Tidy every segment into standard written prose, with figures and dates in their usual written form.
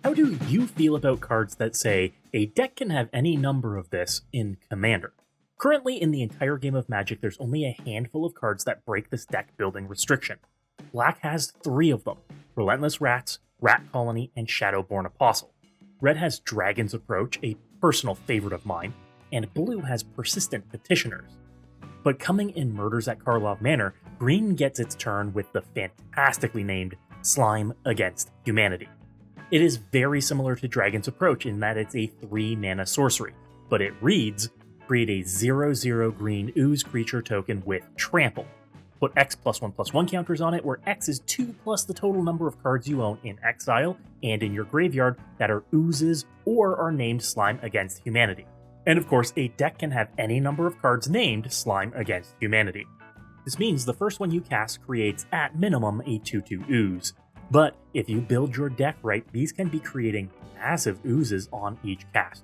How do you feel about cards that say, a deck can have any number of this in Commander? Currently, in the entire game of Magic, there's only a handful of cards that break this deck building restriction. Black has 3 of them: Relentless Rats, Rat Colony, and Shadowborn Apostle. Red has Dragon's Approach, a personal favorite of mine, and blue has Persistent Petitioners. But coming in Murders at Karlov Manor, green gets its turn with the fantastically named Slime Against Humanity. It is very similar to Dragon's Approach in that it's a 3-mana sorcery, but it reads, create a 0/0 green Ooze creature token with Trample. Put X +1/+1 counters on it, where X is 2 plus the total number of cards you own in exile and in your graveyard that are Oozes or are named Slime Against Humanity. And of course, a deck can have any number of cards named Slime Against Humanity. This means the first one you cast creates, at minimum, a 2/2 Ooze. But if you build your deck right, these can be creating massive Oozes on each cast.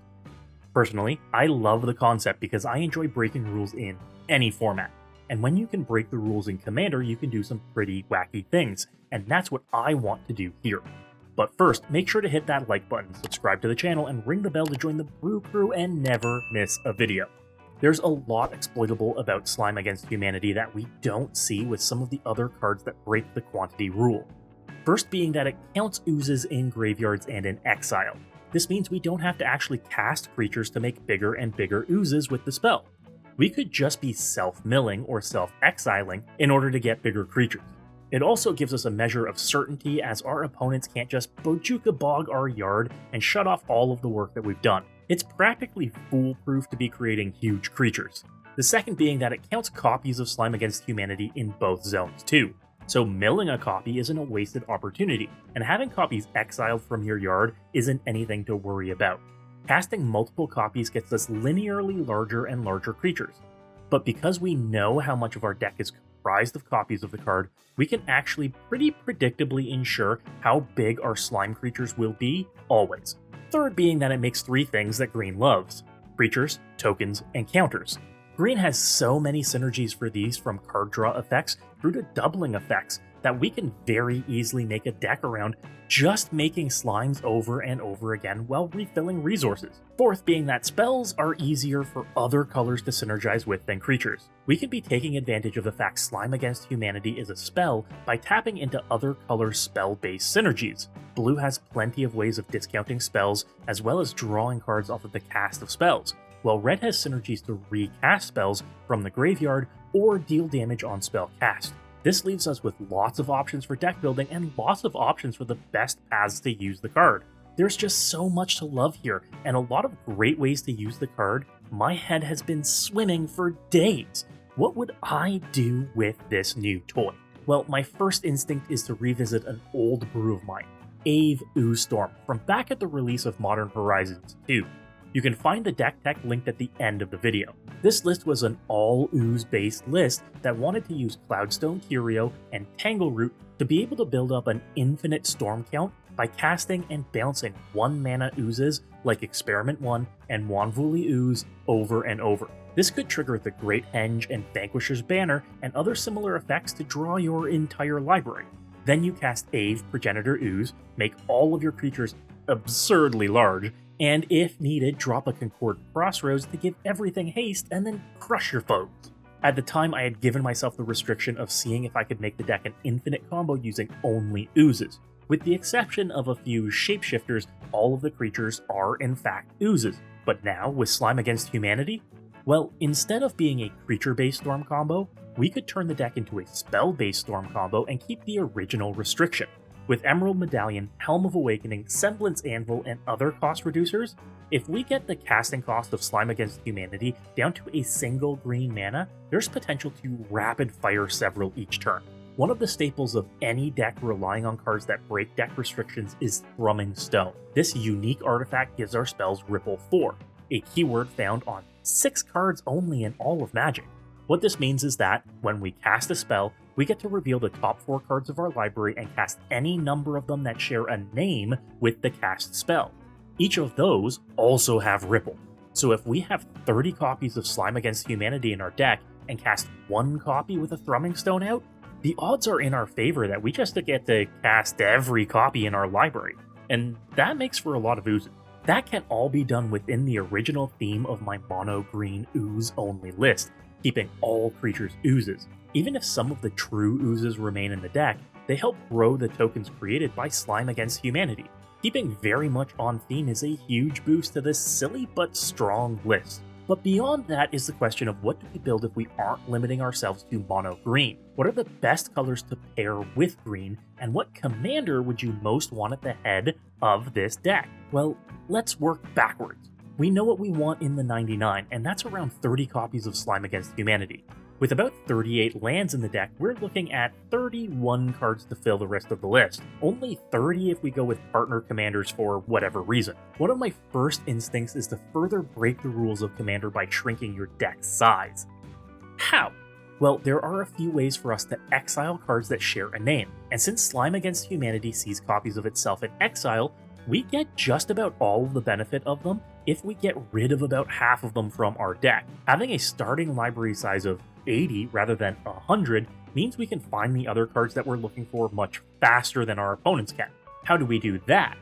Personally, I love the concept because I enjoy breaking rules in any format. And when you can break the rules in Commander, you can do some pretty wacky things, and that's what I want to do here. But first, make sure to hit that like button, subscribe to the channel, and ring the bell to join the Brew Crew and never miss a video. There's a lot exploitable about Slime Against Humanity that we don't see with some of the other cards that break the quantity rule. First being that it counts Oozes in graveyards and in exile. This means we don't have to actually cast creatures to make bigger and bigger Oozes with the spell. We could just be self-milling or self-exiling in order to get bigger creatures. It also gives us a measure of certainty, as our opponents can't just Bojuka Bog our yard and shut off all of the work that we've done. It's practically foolproof to be creating huge creatures. The second being that it counts copies of Slime Against Humanity in both zones too. So milling a copy isn't a wasted opportunity, and having copies exiled from your yard isn't anything to worry about. Casting multiple copies gets us linearly larger and larger creatures. But because we know how much of our deck is comprised of copies of the card, we can actually pretty predictably ensure how big our slime creatures will be, always. Third being that it makes 3 things that green loves: creatures, tokens, and counters. Green has so many synergies for these, from card draw effects through to doubling effects, that we can very easily make a deck around just making slimes over and over again while refilling resources. Fourth being that spells are easier for other colors to synergize with than creatures. We can be taking advantage of the fact Slime Against Humanity is a spell by tapping into other colors' spell-based synergies. Blue has plenty of ways of discounting spells, as well as drawing cards off of the cast of spells, while red has synergies to recast spells from the graveyard or deal damage on spell cast. This leaves us with lots of options for deck building and lots of options for the best paths to use the card. There's just so much to love here, and a lot of great ways to use the card. My head has been swimming for days. What would I do with this new toy? Well, my first instinct is to revisit an old brew of mine, Ave Ooze Storm, from back at the release of Modern Horizons 2. You can find the deck tech linked at the end of the video. This list was an all-Ooze based list that wanted to use Cloudstone Curio and Tangleroot to be able to build up an infinite storm count by casting and bouncing 1-mana Oozes like Experiment 1 and Wanvuli Ooze over and over. This could trigger the Great Henge and Vanquisher's Banner and other similar effects to draw your entire library. Then you cast Ave Progenitor Ooze, make all of your creatures absurdly large, and if needed, drop a Concordant Crossroads to give everything haste and then crush your foes. At the time, I had given myself the restriction of seeing if I could make the deck an infinite combo using only Oozes. With the exception of a few shapeshifters, all of the creatures are in fact Oozes. But now, with Slime Against Humanity, well, instead of being a creature-based storm combo, we could turn the deck into a spell-based storm combo and keep the original restriction. With Emerald Medallion, Helm of Awakening, Semblance Anvil, and other cost reducers, if we get the casting cost of Slime Against Humanity down to a single green mana, there's potential to rapid fire several each turn. One of the staples of any deck relying on cards that break deck restrictions is Thrumming Stone. This unique artifact gives our spells Ripple 4, a keyword found on 6 cards only in all of Magic. What this means is that, when we cast a spell, we get to reveal the top 4 cards of our library and cast any number of them that share a name with the cast spell. Each of those also have Ripple. So if we have 30 copies of Slime Against Humanity in our deck and cast 1 copy with a Thrumming Stone out, the odds are in our favor that we just get to cast every copy in our library. and that makes for a lot of oozes. That can all be done within the original theme of my mono green ooze only list, keeping all creatures oozes. Even if some of the true oozes remain in the deck, they help grow the tokens created by Slime Against Humanity. Keeping very much on theme is a huge boost to this silly but strong list. But beyond that is the question of what do we build if we aren't limiting ourselves to mono green? What are the best colors to pair with green, and what commander would you most want at the head of this deck? Well, let's work backwards. We know what we want in the 99, and that's around 30 copies of Slime Against Humanity. With about 38 lands in the deck, we're looking at 31 cards to fill the rest of the list. Only 30 if we go with partner commanders for whatever reason. One of my first instincts is to further break the rules of Commander by shrinking your deck size. How? Well, there are a few ways for us to exile cards that share a name, and since Slime Against Humanity sees copies of itself in exile, we get just about all of the benefit of them if we get rid of about half of them from our deck. Having a starting library size of 80 rather than 100 means we can find the other cards that we're looking for much faster than our opponents can. How do we do that?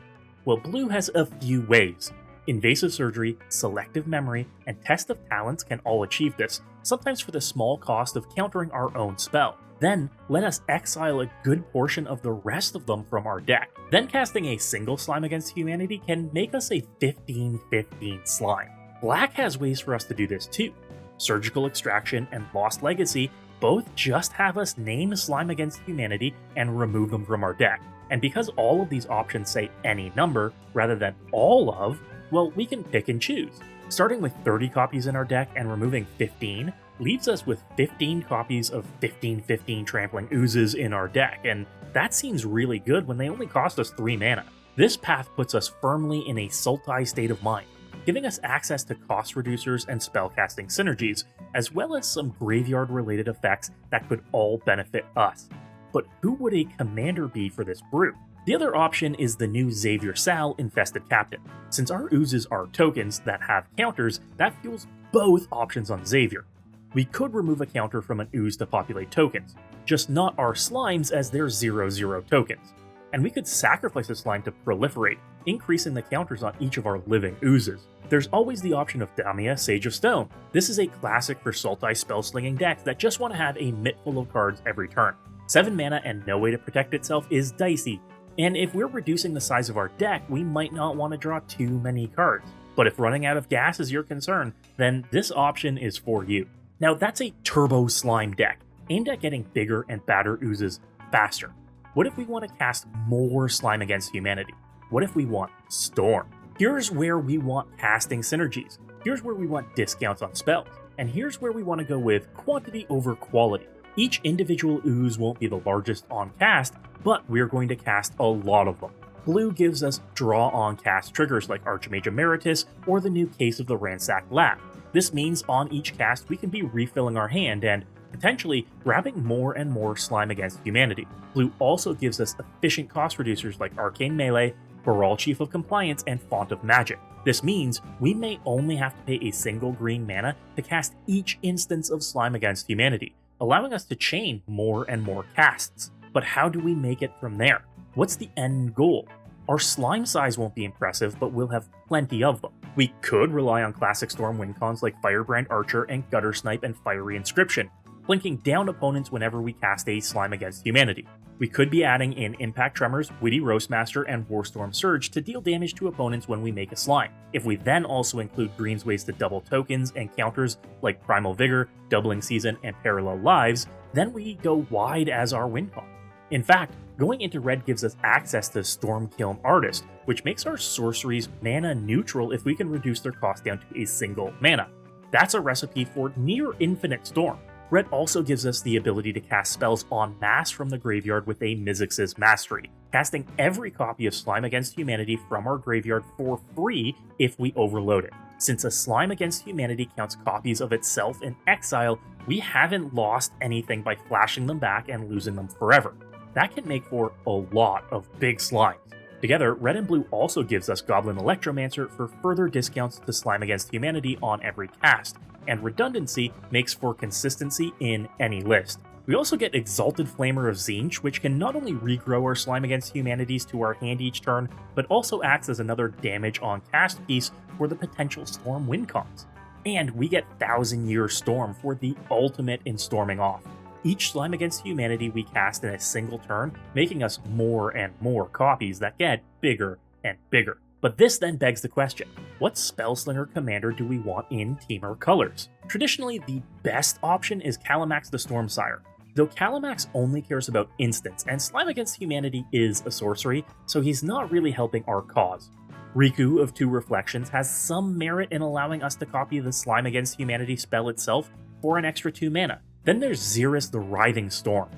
Well, blue has a few ways. Invasive Surgery, Selective Memory, and Test of Talents can all achieve this, sometimes for the small cost of countering our own spell. Then, let us exile a good portion of the rest of them from our deck. Then casting a single Slime Against Humanity can make us a 15/15 slime. Black has ways for us to do this too. Surgical Extraction and Lost Legacy both just have us name Slime Against Humanity and remove them from our deck. And because all of these options say any number rather than all of, well, we can pick and choose. Starting with 30 copies in our deck and removing 15 leaves us with 15 copies of 15/15 Trampling Oozes in our deck, and that seems really good when they only cost us 3 mana. This path puts us firmly in a Sultai state of mind, giving us access to cost reducers and spellcasting synergies, as well as some graveyard-related effects that could all benefit us. But who would a commander be for this brew? The other option is the new Xavier Sal Infested Captain. Since our oozes are tokens that have counters, that fuels both options on Xavier. We could remove a counter from an ooze to populate tokens, just not our slimes as they're 0/0 tokens. And we could sacrifice a slime to proliferate, increasing the counters on each of our living oozes. There's always the option of Damia, Sage of Stone. This is a classic for Sultai Spellslinging decks that just want to have a mitt full of cards every turn. 7 mana and no way to protect itself is dicey, and if we're reducing the size of our deck, we might not want to draw too many cards. But if running out of gas is your concern, then this option is for you. Now that's a turbo slime deck, aimed at getting bigger and badder oozes faster. What if we want to cast more Slime Against Humanity? What if we want Storm? Here's where we want casting synergies. Here's where we want discounts on spells. And here's where we want to go with quantity over quality. Each individual ooze won't be the largest on cast, but we're going to cast a lot of them. Blue gives us draw on cast triggers like Archmage Emeritus or the new Case of the Ransacked Lab. This means on each cast we can be refilling our hand and potentially grabbing more and more Slime Against Humanity. Blue also gives us efficient cost reducers like Arcane Melee, Baral Chief of Compliance, and Font of Magic. This means we may only have to pay a single green mana to cast each instance of Slime Against Humanity, allowing us to chain more and more casts. But how do we make it from there? What's the end goal? Our slime size won't be impressive, but we'll have plenty of them. We could rely on classic Storm win cons like Firebrand Archer and Gutter Snipe and Fiery Inscription, blinking down opponents whenever we cast a Slime Against Humanity. We could be adding in Impact Tremors, Witty Roastmaster, and Warstorm Surge to deal damage to opponents when we make a slime. If we then also include Green's ways to double tokens and counters like Primal Vigor, Doubling Season, and Parallel Lives, then we go wide as our win con. In fact, going into red gives us access to Stormkiln Artist, which makes our sorceries mana neutral if we can reduce their cost down to a single mana. That's a recipe for near infinite Storm. Red also gives us the ability to cast spells en masse from the graveyard with a Mizzix's Mastery, casting every copy of Slime Against Humanity from our graveyard for free if we overload it. Since a Slime Against Humanity counts copies of itself in exile, we haven't lost anything by flashing them back and losing them forever. That can make for a lot of big slimes. Together, red and blue also gives us Goblin Electromancer for further discounts to Slime Against Humanity on every cast, and redundancy makes for consistency in any list. We also get Exalted Flamer of Tzeentch, which can not only regrow our Slime Against Humanities to our hand each turn, but also acts as another damage on cast piece for the potential Storm win cons. And we get 1,000 Year Storm for the ultimate in storming off. Each Slime Against Humanity we cast in a single turn, making us more and more copies that get bigger and bigger. But this then begs the question, what Spellslinger commander do we want in Temur colors? Traditionally, the best option is Kalamax the Stormsire. Though Kalamax only cares about instants, and Slime Against Humanity is a sorcery, so he's not really helping our cause. Riku of 2 Reflections has some merit in allowing us to copy the Slime Against Humanity spell itself for an extra 2 mana. Then there's Xeris the Writhing Storm.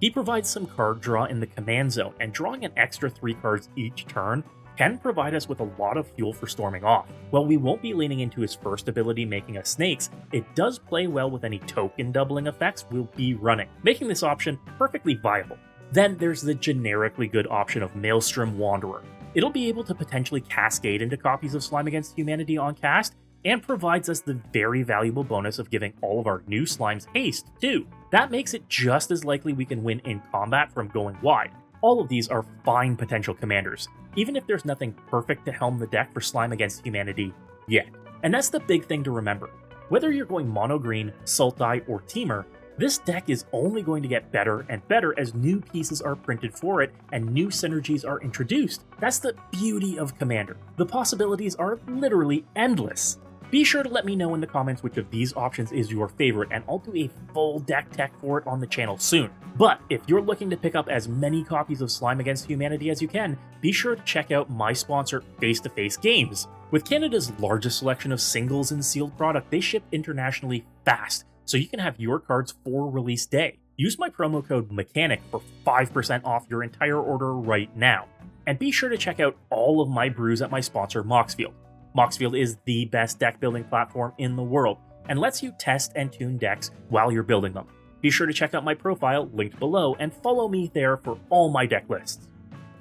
He provides some card draw in the command zone, and drawing an extra 3 cards each turn can provide us with a lot of fuel for storming off. While we won't be leaning into his first ability making us snakes, it does play well with any token doubling effects we'll be running, making this option perfectly viable. Then there's the generically good option of Maelstrom Wanderer. It'll be able to potentially cascade into copies of Slime Against Humanity on cast, and provides us the very valuable bonus of giving all of our new slimes haste, too. That makes it just as likely we can win in combat from going wide. All of these are fine potential commanders, even if there's nothing perfect to helm the deck for Slime Against Humanity yet. And that's the big thing to remember. Whether you're going mono green, Sultai, or Temur, this deck is only going to get better and better as new pieces are printed for it and new synergies are introduced. That's the beauty of Commander. The possibilities are literally endless. Be sure to let me know in the comments which of these options is your favorite, and I'll do a full deck tech for it on the channel soon. But if you're looking to pick up as many copies of Slime Against Humanity as you can, be sure to check out my sponsor, Face to Face Games. With Canada's largest selection of singles and sealed product, they ship internationally fast, so you can have your cards for release day. Use my promo code MECHANIC for 5% off your entire order right now. And be sure to check out all of my brews at my sponsor, Moxfield. Moxfield is the best deck building platform in the world, and lets you test and tune decks while you're building them. Be sure to check out my profile, linked below, and follow me there for all my deck lists.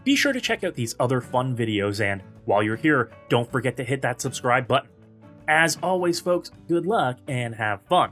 Be sure to check out these other fun videos, and while you're here, don't forget to hit that subscribe button. As always, folks, good luck and have fun.